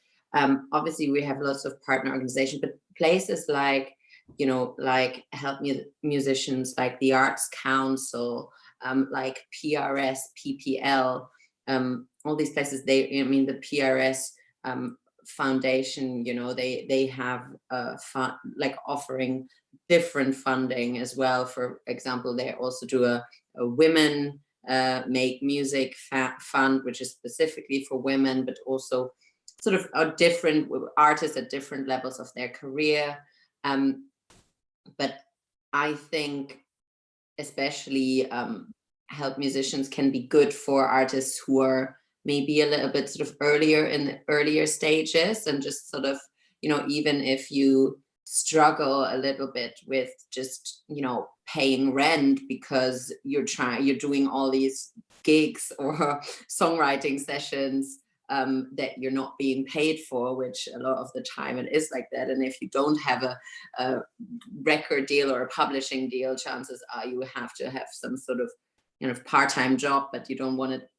Speaker 3: obviously we have lots of partner organizations, but places like, you know, like help musicians, like the Arts Council, like PRS, PPL, all these places, I mean, the PRS Foundation, you know, they have like offering different funding as well. For example, they also do a women make music fund, which is specifically for women, but also sort of a different artists at different levels of their career. But I think especially help musicians can be good for artists who are maybe a little bit sort of earlier in the earlier stages, and just sort of, even if you struggle a little bit with just, paying rent because you're doing all these gigs or songwriting sessions that you're not being paid for, which a lot of the time it is like that. And if you don't have a record deal or a publishing deal, chances are you have to have some sort of part-time job, but you don't want it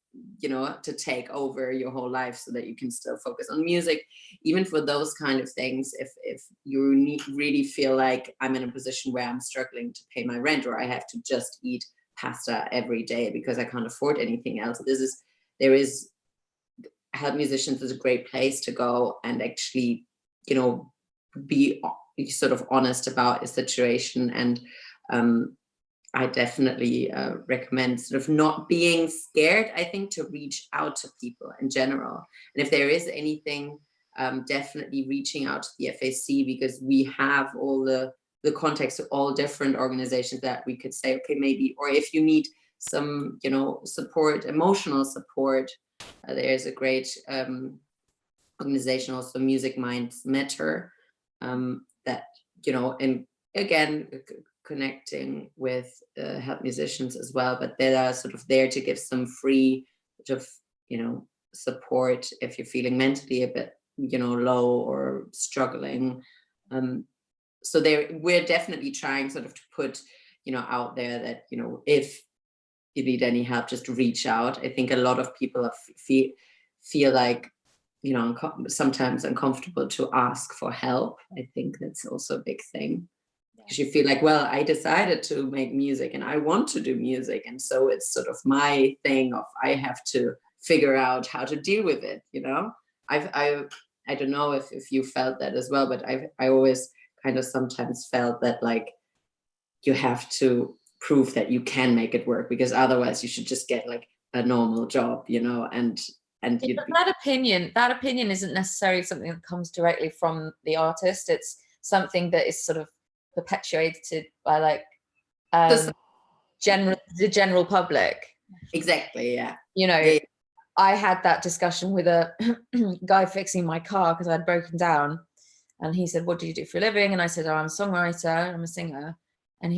Speaker 3: to take over your whole life, so that you can still focus on music. Even for those kind of things, if you really feel like I'm in a position where I'm struggling to pay my rent, or I have to just eat pasta every day because I can't afford anything else, Help Musicians is a great place to go and actually, be sort of honest about your situation. And I definitely recommend sort of not being scared, I think, to reach out to people in general. And if there is anything, definitely reaching out to the FAC, because we have all the contacts to all different organizations that we could say, okay, maybe, or if you need some, support, emotional support, there's a great organization also, Music Minds Matter, that, and again, connecting with Help Musicians as well, but they are sort of there to give some free sort of, support if you're feeling mentally a bit, low or struggling. So we're definitely trying sort of to put, out there that, if you need any help, just reach out. I think a lot of people feel like, sometimes uncomfortable to ask for help. I think that's also a big thing. Because you feel like, well, I decided to make music and I want to do music, and so it's sort of my thing of I have to figure out how to deal with it. I don't know if you felt that as well, but I always kind of sometimes felt that, like, you have to prove that you can make it work, because otherwise you should just get like a normal job, and
Speaker 1: that opinion isn't necessarily something that comes directly from the artist. It's something that is sort of perpetuated by like the general public.
Speaker 3: Exactly, yeah.
Speaker 1: I had that discussion with a guy fixing my car because I'd broken down, and he said, "What do you do for a living?" And I said, "Oh, I'm a songwriter, I'm a singer." And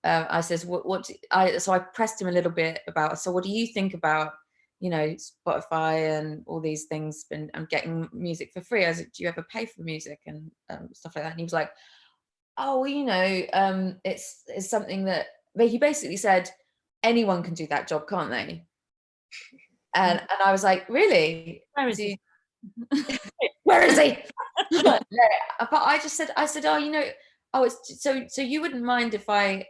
Speaker 1: I says, so I pressed him a little bit about, so what do you think about, Spotify and all these things, and I'm getting music for free? I said, "Do you ever pay for music and stuff like that?" And he was like, "Oh, it's something that," but he basically said, anyone can do that job, can't they? And I was like, really?
Speaker 2: Where is he?
Speaker 1: Where is he? But I said, "Oh, it's so you wouldn't mind if I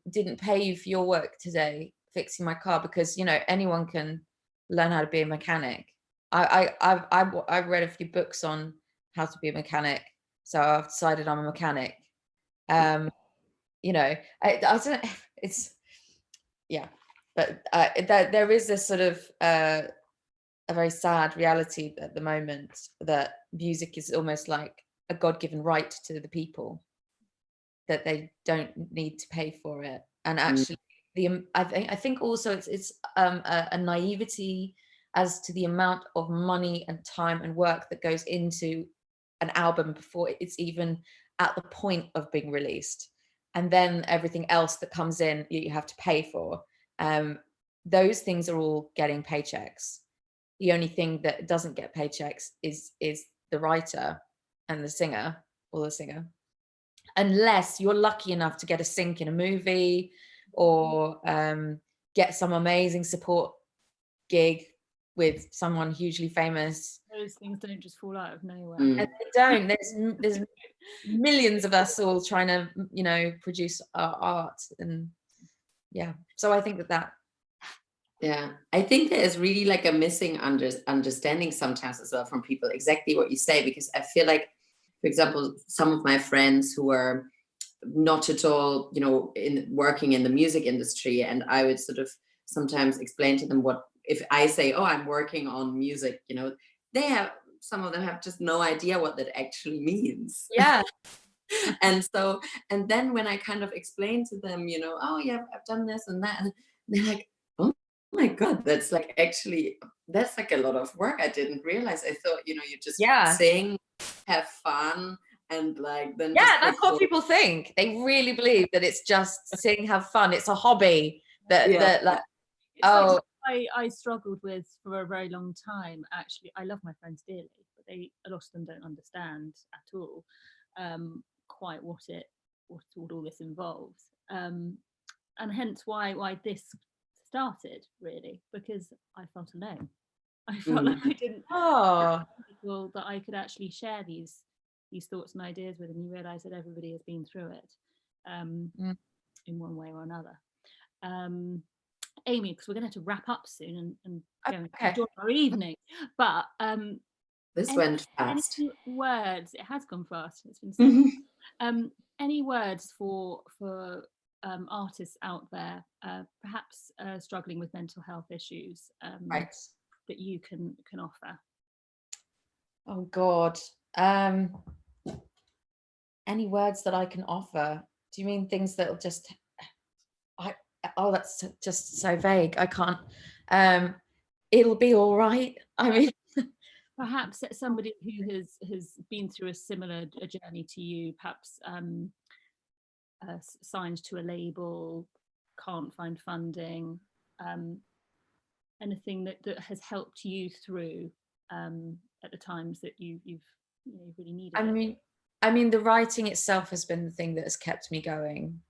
Speaker 1: didn't pay you for your work today fixing my car, because anyone can learn how to be a mechanic." I've read a few books on how to be a mechanic, so I've decided I'm a mechanic. I don't know, it's, yeah, but there is this sort of a very sad reality at the moment, that music is almost like a God-given right to the people, that they don't need to pay for it. And actually, I think also it's a naivety as to the amount of money and time and work that goes into an album before it's even at the point of being released, and then everything else that comes in you have to pay for. Those things are all getting paychecks. The only thing that doesn't get paychecks is the writer and the singer, unless you're lucky enough to get a sync in a movie, or get some amazing support gig with someone hugely famous.
Speaker 2: Those things don't just fall out of nowhere.
Speaker 1: And they don't. There's millions of us all trying to produce our art, and so I think that
Speaker 3: yeah, I think there is really like a missing understanding sometimes as well from people, exactly what you say, because I feel like, for example, some of my friends who are not at all, working in the music industry, and I would sort of sometimes explain to them, what if I say, "Oh, I'm working on music," some of them have just no idea what that actually means.
Speaker 1: Yeah.
Speaker 3: And then when I kind of explain to them, "Oh yeah, I've done this and that," and they're like, "Oh my God, that's like actually, that's like a lot of work. I didn't realize. I thought, you just
Speaker 1: Yeah.
Speaker 3: sing, have fun, and like then
Speaker 1: Yeah,
Speaker 3: just
Speaker 1: that's what
Speaker 3: perform.
Speaker 1: people think. They really believe that it's just sing, have fun. It's a hobby that like,
Speaker 2: it's like I struggled with for a very long time. Actually, I love my friends dearly, but a lot of them don't understand at all quite what all this involves, and hence why this started, really, because I felt alone. I felt like I didn't have people that I could actually share these thoughts and ideas with, and you realise that everybody has been through it in one way or another. Amy, because we're going to have to wrap up soon and go and enjoy our evening, but
Speaker 3: this went fast.
Speaker 2: Any words? It has gone fast. It's been so any words for artists out there, perhaps struggling with mental health issues, that you can offer?
Speaker 1: Oh God. Any words that I can offer? Do you mean things that'll just that's just so vague. I can't. It'll be all right. I mean,
Speaker 2: perhaps somebody who has been through a similar journey to you, perhaps signed to a label, can't find funding, anything that has helped you through at the times that you've really needed it.
Speaker 1: I mean, the writing itself has been the thing that has kept me going.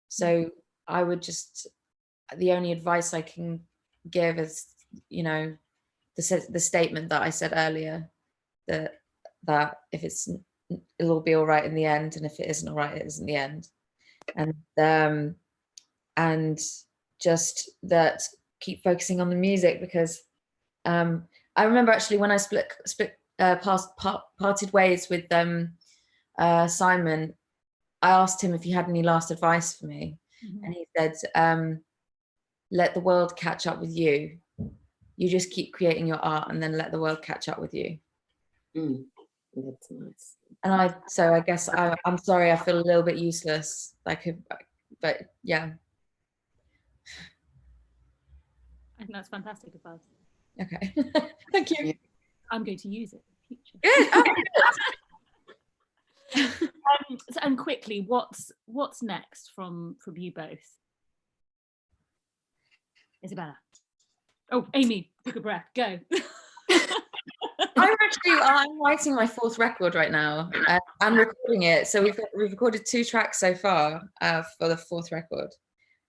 Speaker 1: So I would the only advice I can give is, the statement that I said earlier, that if it'll be all right in the end, and if it isn't all right, it isn't the end. And just that, keep focusing on the music, because I remember actually when I parted ways with Simon, I asked him if he had any last advice for me, and he said, let the world catch up with you. You just keep creating your art, and then let the world catch up with you.
Speaker 3: That's nice.
Speaker 1: And I guess I'm sorry, I feel a little bit useless, but yeah.
Speaker 2: I think that's fantastic advice.
Speaker 1: Okay. Thank you.
Speaker 2: I'm going to use it in the future.
Speaker 1: Good.
Speaker 2: And quickly, what's next from you both? Isabella. Oh, Amy, take a breath. Go.
Speaker 1: I'm writing my 4th record right now, and recording it. So we've recorded 2 tracks so far for the 4th record,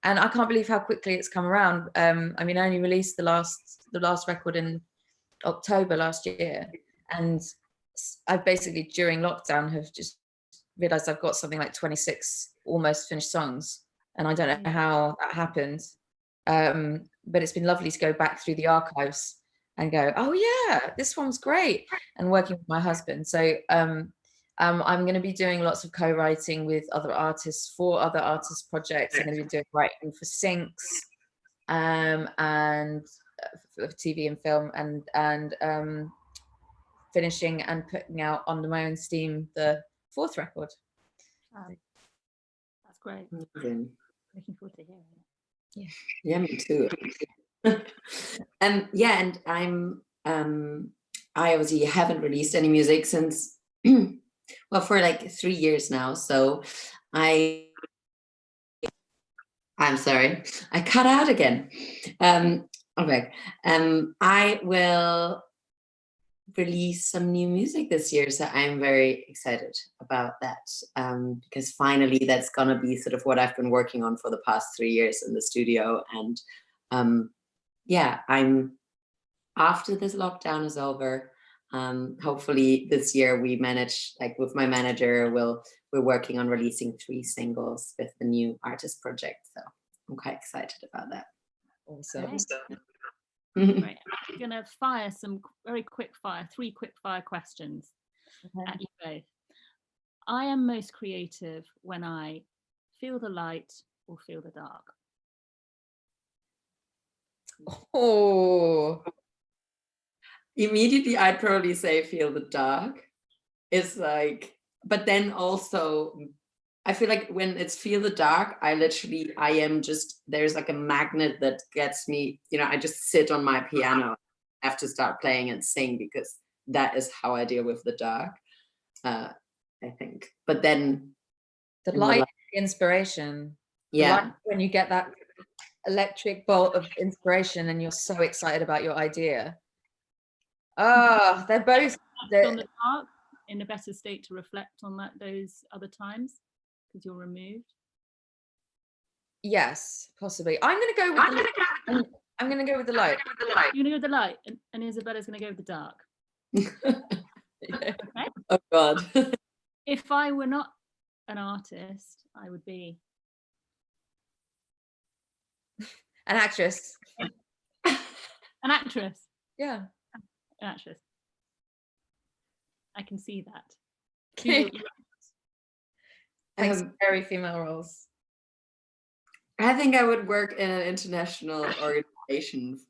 Speaker 1: and I can't believe how quickly it's come around. I mean, I only released the last record in October last year, and I basically during lockdown have just realized I've got something like 26 almost finished songs, and I don't know how that happened. But it's been lovely to go back through the archives and go, oh yeah, this one's great, and working with my husband. So I'm going to be doing lots of co-writing with other artists for other artists' projects. I'm going to be doing writing for Syncs, and for TV and film, and finishing and putting out under my own steam the 4th record.
Speaker 2: That's great.
Speaker 3: Looking
Speaker 2: forward to hearing it.
Speaker 3: Yeah, me too. And I'm I obviously haven't released any music since well, for like 3 years now. So I'm sorry, I cut out again. Okay. I will release some new music this year, so I'm very excited about that, because finally that's gonna be sort of what I've been working on for the past 3 years in the studio. And I'm, after this lockdown is over, hopefully this year we manage, like with my manager, we're working on releasing 3 singles with the new artist project, so I'm quite excited about that.
Speaker 1: Awesome.
Speaker 2: Right. I'm going to fire some very 3 quick fire questions at you both. I am most creative when I feel the light or feel the dark.
Speaker 1: Oh.
Speaker 3: Immediately I'd probably say feel the dark. It's like, but then also I feel like when it's Feel the Dark, I am just, there's like a magnet that gets me, I just sit on my piano, have to start playing and sing because that is how I deal with the dark, I think. But then
Speaker 1: the light, inspiration.
Speaker 3: Yeah.
Speaker 1: The light, when you get that electric bolt of inspiration and you're so excited about your idea. Oh, they're both
Speaker 2: on the dark in a better state to reflect on those other times because you're removed.
Speaker 1: Yes, possibly. I'm gonna go with the light.
Speaker 2: You're gonna go with the light, and Isabella's gonna go with the dark.
Speaker 1: Okay.
Speaker 3: Oh God.
Speaker 2: If I were not an artist, I would be
Speaker 1: An actress.
Speaker 2: an actress.
Speaker 1: Yeah.
Speaker 2: An actress. I can see that.
Speaker 1: Thanks, very female roles.
Speaker 3: I think I would work in an international organization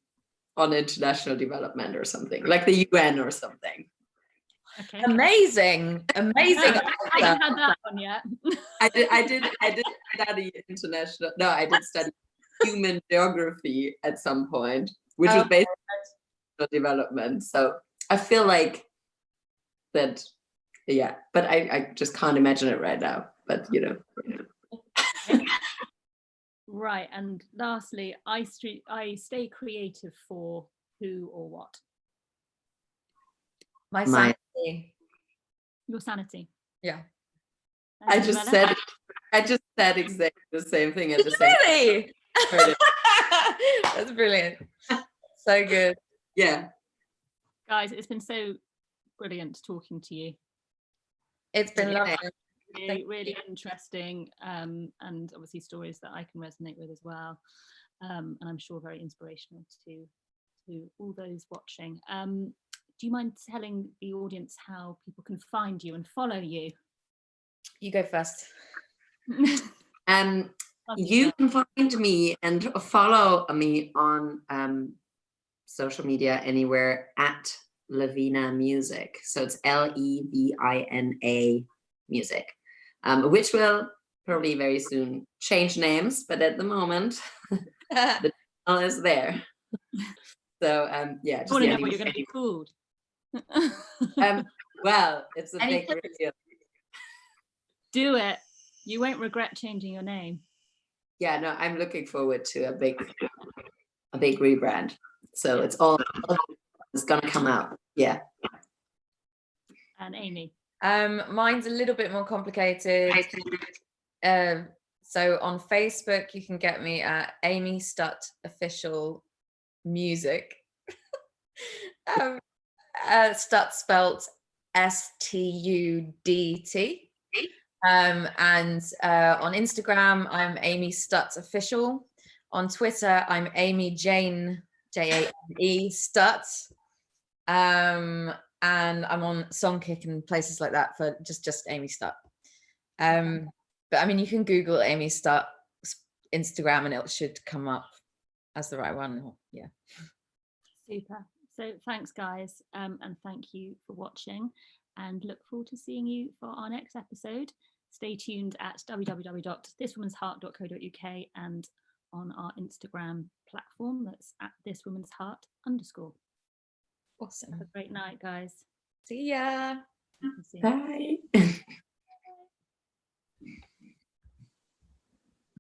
Speaker 3: on international development or something, like the UN or something.
Speaker 2: Okay.
Speaker 1: Amazing.
Speaker 2: I haven't had that one yet.
Speaker 3: I did study international. No, I did study human geography at some point, which was based on development. So I feel like that, yeah. But I just can't imagine it right now. But
Speaker 2: Right, and lastly, I stay creative for who or what?
Speaker 1: My sanity.
Speaker 2: Your sanity.
Speaker 1: Yeah.
Speaker 2: And
Speaker 3: I just said exactly the same thing at the same
Speaker 1: Really?
Speaker 3: time.
Speaker 1: That's brilliant. So good.
Speaker 3: Yeah.
Speaker 2: Guys, it's been so brilliant talking to you.
Speaker 1: It's been lovely.
Speaker 2: Really interesting, and obviously stories that I can resonate with as well, and I'm sure very inspirational to all those watching. Do you mind telling the audience how people can find you and follow you?
Speaker 1: You go first.
Speaker 3: You can find me and follow me on social media anywhere at Levina Music. So it's Levina Music, which will probably very soon change names, but at the moment the channel is there. So yeah, just
Speaker 2: I want to know what you're going to be called.
Speaker 3: Well, it's a big reveal.
Speaker 2: Do it. You won't regret changing your name.
Speaker 3: Yeah, no, I'm looking forward to a big rebrand. So it's gonna come out. Yeah.
Speaker 2: And Amy.
Speaker 1: Mine's a little bit more complicated. So on Facebook, you can get me at Amy Studt Official Music. Studt spelt Studt. And on Instagram, I'm Amy Studt Official. On Twitter, I'm Amy Jane, Jane Studt. And I'm on Songkick and places like that for just Amy Studt. But I mean, you can Google Amy Studt Instagram and it should come up as the right one. Yeah.
Speaker 2: Super. So thanks, guys, and thank you for watching, and look forward to seeing you for our next episode. Stay tuned at www.thiswomansheart.co.uk and on our Instagram platform, that's at thiswomansheart_.
Speaker 1: Awesome.
Speaker 2: Have a great night, guys.
Speaker 1: See ya.
Speaker 2: See you.
Speaker 3: Bye.